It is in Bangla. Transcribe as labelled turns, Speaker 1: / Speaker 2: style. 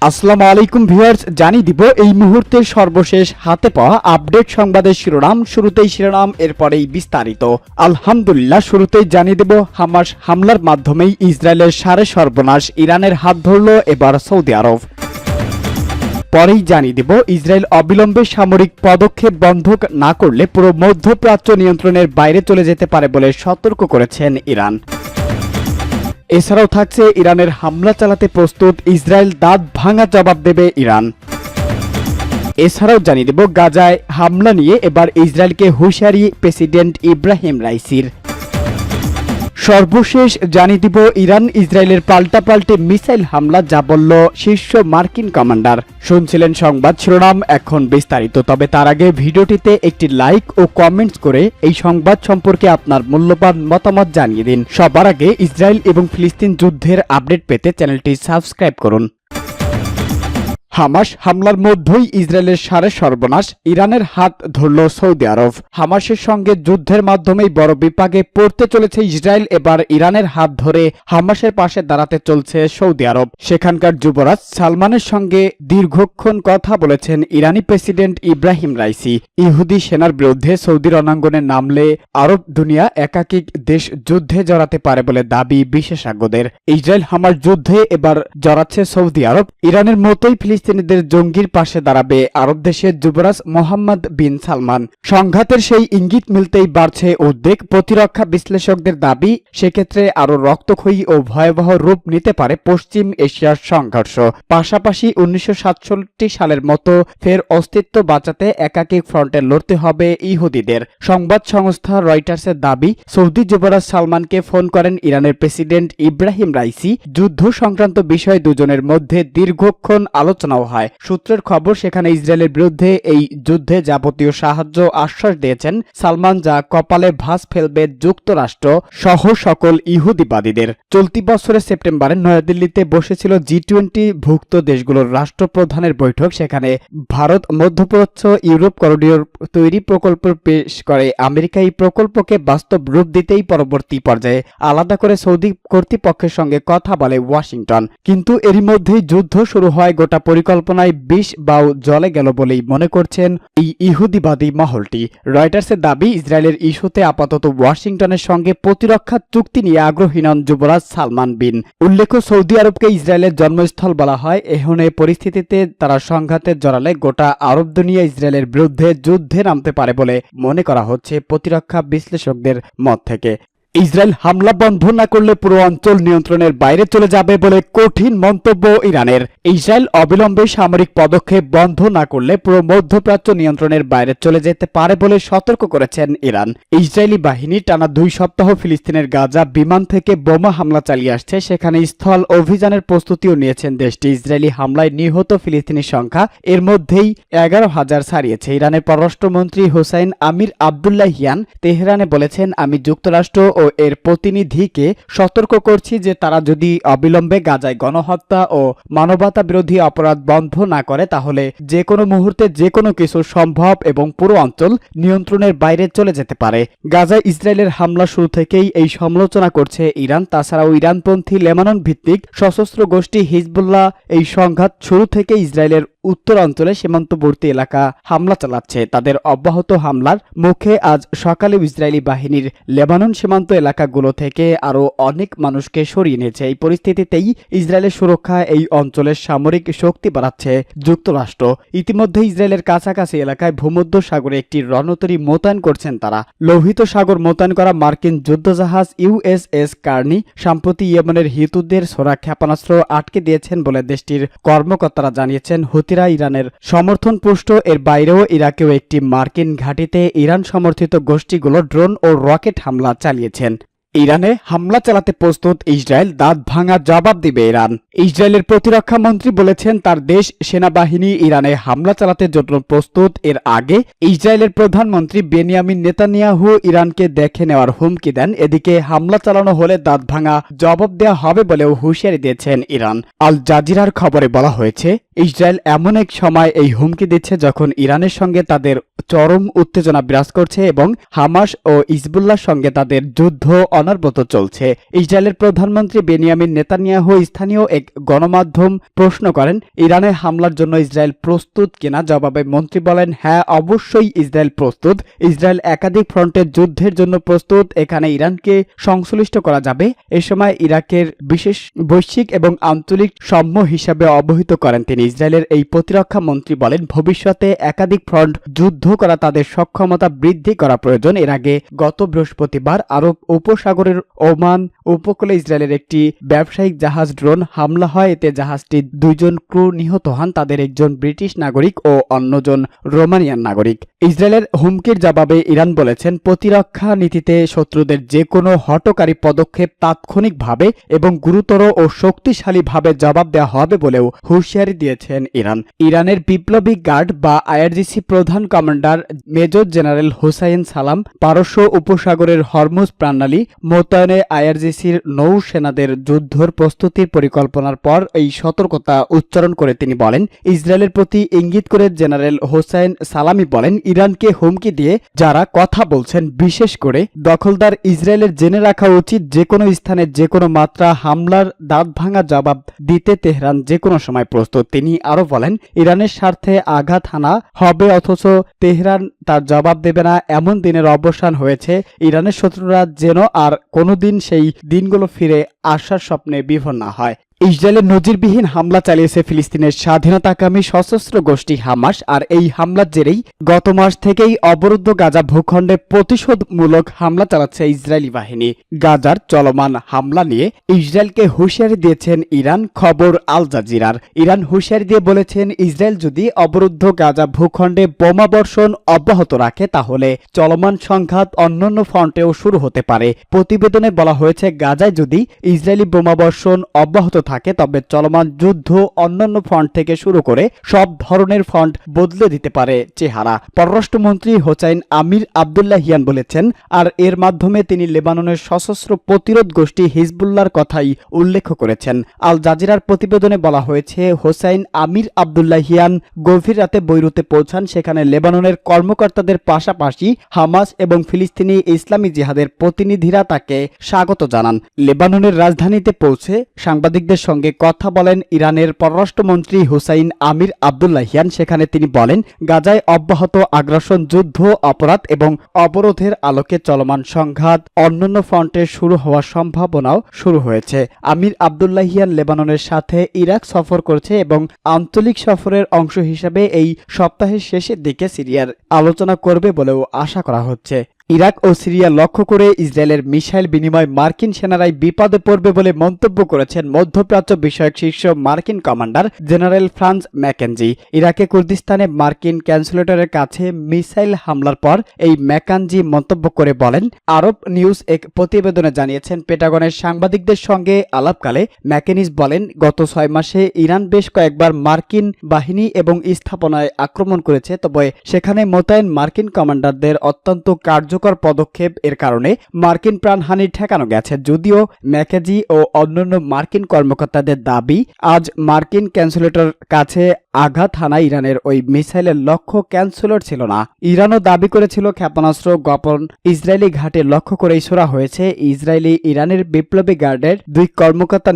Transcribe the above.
Speaker 1: আসসালামু আলাইকুম ভিউয়ার্স, জানিয়ে দিব এই মুহূর্তের সর্বশেষ হাতে পাওয়া আপডেট সংবাদের শিরোনাম। শুরুতেই শিরোনাম, এরপরেই বিস্তারিত। আলহামদুলিল্লাহ, শুরুতেই জানিয়ে দেব হামাস হামলার মাধ্যমেই ইসরায়েলের সারে সর্বনাশ, ইরানের হাত ধরল এবার সৌদি আরব। পরেই জানিয়ে দেব ইসরায়েল অবিলম্বে সামরিক পদক্ষেপ বন্ধ না করলে পুরো মধ্যপ্রাচ্য নিয়ন্ত্রণের বাইরে চলে যেতে পারে বলে সতর্ক করেছেন ইরান। এছাড়াও থাকছে ইরানের হামলা চালাতে প্রস্তুত ইসরায়েল, দাঁত ভাঙা জবাব দেবে ইরান। এছাড়াও জানিয়ে দেব গাজায় হামলা নিয়ে এবার ইসরায়েলকে হুঁশিয়ারি প্রেসিডেন্ট ইব্রাহিম রাইসির। সর্বশেষ জানিয়ে দিব ইরান ইসরায়েলের পাল্টাপাল্টি মিসাইল হামলা, যা বলল শীর্ষ মার্কিন কমান্ডার। শুনছিলেন সংবাদ শিরোনাম, এখন বিস্তারিত। তবে তার আগে ভিডিওটিতে একটি লাইক ও কমেন্টস করে এই সংবাদ সম্পর্কে আপনার মূল্যবান মতামত জানিয়ে দিন। সবার আগে ইসরায়েল এবং ফিলিস্তিন যুদ্ধের আপডেট পেতে চ্যানেলটি সাবস্ক্রাইব করুন। হামাস হামলার মধ্যেই ইসরায়েলের সারে সর্বনাশ, ইরানের হাত ধরল সৌদি আরব। হামাসের সঙ্গে যুদ্ধের মাধ্যমেই বড় বিপাকে পড়তে চলেছে ইসরায়েল। এবার ইরানের হাত ধরে হামাসের পাশে দাঁড়াতে চলছে সৌদি আরব। সেখানকার যুবরাজ সালমানের সঙ্গে দীর্ঘক্ষণ কথা বলেছেন ইরানি প্রেসিডেন্ট ইব্রাহিম রাইসি। ইহুদি সেনার বিরুদ্ধে সৌদি রণাঙ্গনে নামলে আরব দুনিয়া একাকিক দেশ যুদ্ধে জড়াতে পারে বলে দাবি বিশেষজ্ঞদের। ইসরায়েল হামাস যুদ্ধে এবার জড়াচ্ছে সৌদি আরব। ইরানের মতোই ফিলিস্তিনিদের জঙ্গির পাশে দাঁড়াবে আরব দেশের যুবরাজ মোহাম্মদ বিন সালমান। সংঘাতের সেই ইঙ্গিত মিলতেই বাড়ছে উদ্বেগ। প্রতিরক্ষা বিশ্লেষকদের দাবি, সেক্ষেত্রে আরও রক্তক্ষয়ী ও ভয়াবহ রূপ নিতে পারে পশ্চিম এশিয়ার সংঘর্ষ। পাশাপাশি 1967 সালের মতো ফের অস্তিত্ব বাঁচাতে একাকিক ফ্রন্টে লড়তে হবে ইহুদিদের। সংবাদ সংস্থা রয়টার্সের দাবি, সৌদি যুবরাজ সালমানকে ফোন করেন ইরানের প্রেসিডেন্ট ইব্রাহিম রাইসি। যুদ্ধ সংক্রান্ত বিষয়ে দুজনের মধ্যে দীর্ঘক্ষণ আলোচনাও হয়। সূত্রের খবর, সেখানে ইসরায়েলের বিরুদ্ধে এই যুদ্ধে যাবতীয় সাহায্য আশ্বাস দিয়েছেন সালমান, যা কপালে ভাঁজ ফেলবে যুক্তরাষ্ট্র সহ সকল ইহুদিবাদীদের। চলতি বছরের সেপ্টেম্বরে নয়াদিল্লিতে বসেছিল G20 ভুক্ত দেশগুলোর রাষ্ট্রপ্রধানের বৈঠক। সেখানে ভারত মধ্যপ্রাচ্য ইউরোপ করিডোর তৈরি প্রকল্প পেশ করে। আমেরিকা এই প্রকল্পকে বাস্তব রূপ দিতেই পরবর্তী পর্যায়ে আলাদা করে সৌদি কর্তৃপক্ষের সঙ্গে কথা বলে ওয়াশিংটন। কিন্তু এরই মধ্যেই যুদ্ধ শুরু হয়। গোটা পরিকল্পনায় বিষ বাউ জলে গেল বলেই মনে করছেন এই ইহুদিবাদী মহলটি। রয়টার্সের দাবি, ইসরায়েলের ইস্যুতে আপাতত ওয়াশিংটনের সঙ্গে প্রতিরক্ষা চুক্তি নিয়ে আগ্রহী নন যুবরাজ সালমান বিন। উল্লেখ্য, সৌদি আরবকে ইসরায়েলের জন্মস্থল বলা হয়। এখন এই পরিস্থিতিতে তারা সংঘাতে জড়ালে গোটা আরব দুনিয়া ইসরায়েলের বিরুদ্ধে যুদ্ধে নামতে পারে বলে মনে করা হচ্ছে প্রতিরক্ষা বিশ্লেষকদের মত থেকে। ইসরায়েল হামলা বন্ধ না করলে পুরো অঞ্চল নিয়ন্ত্রণের বাইরে চলে যাবে বলে কঠিন মন্তব্য ইরানের। ইসরায়েল অবিলম্বে সামরিক পদক্ষেপ বন্ধ না করলে পুরো মধ্যপ্রাচ্য নিয়ন্ত্রণের বাইরে চলে যেতে পারে বলে সতর্ক করেছেন ইরান। ইসরায়েলি বাহিনী টানা 2 সপ্তাহ ফিলিস্তিনের গাজা বিমান থেকে বোমা হামলা চালিয়ে আসছে। সেখানে স্থল অভিযানের প্রস্তুতিও নিয়েছেন দেশটি। ইসরায়েলি হামলায় নিহত ফিলিস্তিনির সংখ্যা এর মধ্যেই 11,000 ছাড়িয়েছে। ইরানের পররাষ্ট্রমন্ত্রী হোসাইন আমির আবদুল্লাহিয়ান তেহরানে বলেছেন, আমি যুক্তরাষ্ট্র ও এর প্রতিনিধিকে সতর্ক করছি যে তারা যদি অবিলম্বে গাজায় গণহত্যা ও মানবতা বিরোধী অপরাধ বন্ধ না করে, তাহলে যে কোনো মুহূর্তে যে কোনো কিছু সম্ভব এবং পুরো অঞ্চল নিয়ন্ত্রণের বাইরে চলে যেতে পারে। গাজায় ইসরায়েলের হামলা শুরু থেকেই এই সমালোচনা করছে ইরান। তাছাড়াও ইরানপন্থী লেবানন ভিত্তিক সশস্ত্র গোষ্ঠী হিজবুল্লাহ এই সংঘাত শুরু থেকে ইসরায়েলের উত্তর অঞ্চলে সীমান্তবর্তী এলাকা হামলা চালাচ্ছে। তাদের অব্যাহত হামলার মুখে আজ সকালে ইসরায়েলি বাহিনীর লেবানন সীমান্ত এলাকাগুলো থেকে আরও অনেক মানুষকে সরিয়ে নিয়েছে। এই পরিস্থিতিতেই ইসরায়েলের সুরক্ষায় এই অঞ্চলের সামরিক শক্তি বাড়াচ্ছে যুক্তরাষ্ট্র। ইতিমধ্যে ইসরায়েলের কাছাকাছি এলাকায় ভূমধ্য সাগরে একটি রণতরী মোতায়েন করছেন তারা। লোহিত সাগর মোতায়েন করা মার্কিন যুদ্ধজাহাজ USS কার্নি সম্প্রতি ইয়েমেনের হিতুদের ছোড়া ক্ষেপণাস্ত্র আটকে দিয়েছেন বলে দেশটির কর্মকর্তারা জানিয়েছেন। ইরানের সমর্থন পুষ্ট। এর বাইরেও ইরাকেও একটি মার্কিন ঘাঁটিতে ইরান সমর্থিত গোষ্ঠীগুলো ড্রোন ও রকেট হামলা চালিয়েছেন। ইরানে হামলা চালাতে প্রস্তুত ইসরায়েল, দাঁত ভাঙা জবাব দিবে ইরান। ইসরায়েলের প্রতিরক্ষা মন্ত্রী বলেছেন তার দেশ সেনাবাহিনী ইরানে হামলা চালাতে জন্য প্রস্তুত। এর আগে ইসরায়েলের প্রধানমন্ত্রী বেনিয়ামিন নেতানিয়াহু ইরানকে দেখে নেওয়ার হুমকি দেন। এদিকে হামলা চালানো হলে দাঁত ভাঙা জবাব দেওয়া হবে বলেও হুঁশিয়ারি দিয়েছেন ইরান। আল জাজিরার খবরে বলা হয়েছে, ইসরায়েল এমন এক সময় এই হুমকি দিচ্ছে যখন ইরানের সঙ্গে তাদের চরম উত্তেজনা বিরাজ করছে এবং হামাস ও হিজবুল্লাহর সঙ্গে তাদের যুদ্ধ অনবরত চলছে। ইসরায়েলের প্রধানমন্ত্রী বেনিয়ামিন নেতানিয়াহু স্থানীয় এক গণমাধ্যম প্রশ্ন করেন, ইরানে হামলার জন্য ইসরায়েল প্রস্তুত কিনা? জবাবে মন্ত্রী বলেন, হ্যাঁ, অবশ্যই ইসরায়েল প্রস্তুত। ইসরায়েল একাধিক ফ্রন্টে যুদ্ধের জন্য প্রস্তুত। এখানে ইরানকে সংশ্লিষ্ট করা যাবে। এ সময় ইরাকের বিশেষ বৈশ্বিক এবং আঞ্চলিক সম্য হিসাবে অবহিত করেন তিনি। ইসরায়েলের এই প্রতিরক্ষা মন্ত্রী বলেন, ভবিষ্যতে একাধিক ফ্রন্ট যুদ্ধ করা তাদের সক্ষমতা বৃদ্ধি করা প্রয়োজন। এর আগে গত বৃহস্পতিবার আরব উপসাগরের ওমান উপকূলে ইসরায়েলের একটি ব্যবসায়িক জাহাজ ড্রোন হামলা হয়। এতে জাহাজটির 2 জন ক্রু নিহত হন, তাদের একজন ব্রিটিশ নাগরিক ও অন্যজন রোমানিয়ান নাগরিক। ইসরায়েলের হুমকির জবাবে ইরান বলেছেন, প্রতিরক্ষা নীতিতে শত্রুদের যে কোনো হঠকারী পদক্ষেপ তাৎক্ষণিকভাবে এবং গুরুতর ও শক্তিশালীভাবে জবাব দেওয়া হবে বলেও হুঁশিয়ারি দিয়েছেন ইরান। ইরানের বিপ্লবী গার্ড বা আইআরজিসি প্রধান কমান্ডার মেজর জেনারেল হোসাইন সালাম পারস্য উপসাগরের হরমুজ প্রণালী মোতায়েনে আইআরজিসির নৌসেনাদের যুদ্ধর প্রস্তুতির পরিকল্পনার পর এই সতর্কতা উচ্চারণ করে তিনি বলেন, ইসরায়েলের প্রতি ইঙ্গিত করে জেনারেল হোসাইন সালামি বলেন, ইরানকে হুমকি দিয়ে যারা কথা বলছেন, বিশেষ করে দখলদার ইসরায়েলের জেনে রাখা উচিত যে কোনো স্থানে যে কোনো মাত্রা হামলার দাঁতভাঙা জবাব দিতে তেহরান যে কোনো সময় প্রস্তুত। তিনি আরো বলেন, ইরানের স্বার্থে আঘাত হানা হবে অথচ তেহরান তার জবাব দেবে না, এমন দিনের অবসান হয়েছে। ইরানের শত্রুরা যেন আর কোনোদিন সেই দিনগুলো ফিরে আসার স্বপ্নে বিভোর না হয়। ইসরায়েলের নজিরবিহীন হামলা চালিয়েছে ফিলিস্তিনের স্বাধীনতাকামী সশস্ত্র গোষ্ঠী হামাস। আর এই হামলার জেরেই গত মাস থেকেই অবরুদ্ধ গাজা ভূখণ্ডে প্রতিশোধমূলক হামলা চালাচ্ছে ইসরায়েলি বাহিনী। গাজার চলমান হামলা নিয়ে ইসরায়েলকে হুঁশিয়ারি দিয়েছেন ইরান। খবর আল জাজিরার। ইরান হুঁশিয়ারি দিয়ে বলেছেন, ইসরায়েল যদি অবরুদ্ধ গাজা ভূখণ্ডে বোমাবর্ষণ অব্যাহত রাখে তাহলে চলমান সংঘাত অন্যান্য ফ্রন্টেও শুরু হতে পারে। প্রতিবেদনে বলা হয়েছে, গাজায় যদি ইসরায়েলি বোমাবর্ষণ অব্যাহত থাকে তবে চলমান যুদ্ধ অন্যান্য ফ্রন্ট থেকে শুরু করে সব ধরনের ফ্রন্ট বদলে দিতে পারে চেহারা। পররাষ্ট্রমন্ত্রী হোসাইন আমির আবদুল্লাহিয়ান বলেছেন। আর এর মাধ্যমে তিনি লেবাননের সশস্ত্র প্রতিরোধ গোষ্ঠী হিজবুল্লাহর কথাই উল্লেখ করেছেন। আল জাজিরার প্রতিবেদনে বলা হয়েছে, হোসাইন আমির আবদুল্লাহিয়ান গভীর রাতে বৈরুতে পৌঁছান। সেখানে লেবাননের কর্মকর্তাদের পাশাপাশি হামাস এবং ফিলিস্তিনি ইসলামী জিহাদের প্রতিনিধিরা তাকে স্বাগত জানান। লেবাননের রাজধানীতে পৌঁছে সাংবাদিকদের সঙ্গে কথা বলেন ইরানের পররাষ্ট্রমন্ত্রী হোসাইন আমির আবদুল্লাহিয়ান। সেখানে তিনি বলেন, গাজায় অব্যাহত আগ্রাসন, যুদ্ধ অপরাধ এবং অবরোধের আলোকে চলমান সংঘাত অন্যান্য ফ্রন্টে শুরু হওয়ার সম্ভাবনাও শুরু হয়েছে। আমির আবদুল্লাহিয়ান লেবাননের সাথে ইরাক সফর করেছে এবং আঞ্চলিক সফরের অংশ হিসেবে এই সপ্তাহের শেষের দিকে সিরিয়ার আলোচনা করবে বলেও আশা করা হচ্ছে। ইরাক ও সিরিয়া লক্ষ্য করে ইসরায়েলের মিসাইল বিনিময় মার্কিন সেনারাই বিপদে পড়বে বলে মন্তব্য করেছেন মধ্যপ্রাচ্য বিষয়ক শীর্ষ মার্কিন কমান্ডার জেনারেল ফ্রান্স ম্যাকেনজি। ইরাকে কুর্দিস্তানে মার্কিন ক্যান্সেলেটরের কাছে মিসাইল হামলার পর এই ম্যাকেনজি মন্তব্য করে বলেন। আরব নিউজ এক প্রতিবেদনে জানিয়েছেন, পেটাগনের সাংবাদিকদের সঙ্গে আলাপকালে ম্যাকেনিজ বলেন, গত 6 মাসে ইরান বেশ কয়েকবার মার্কিন বাহিনী এবং স্থাপনায় আক্রমণ করেছে, তবে সেখানে মোতায়েন মার্কিন কমান্ডারদের অত্যন্ত কার্যকর পদক্ষেপ এর কারণে মার্কিন প্রাণহানি ঠেকানো গেছে। যদিও ম্যাকেজি ও অন্যান্য মার্কিন কর্মকর্তাদের দাবি, আজ মার্কিন ক্যান্সেলেটর কাছে আঘাত হানা ইরানের ওই মিসাইলের লক্ষ্য ক্যান্সেলর ছিল না। ইরানও দাবি করেছিল ক্ষেপণাস্ত্র গোপন ইসরায়েলি ঘাটে লক্ষ্য করেই ছোড়া হয়েছে। ইসরায়েলি ইরানের বিপ্লবী গার্ডের 2 কর্মকর্তা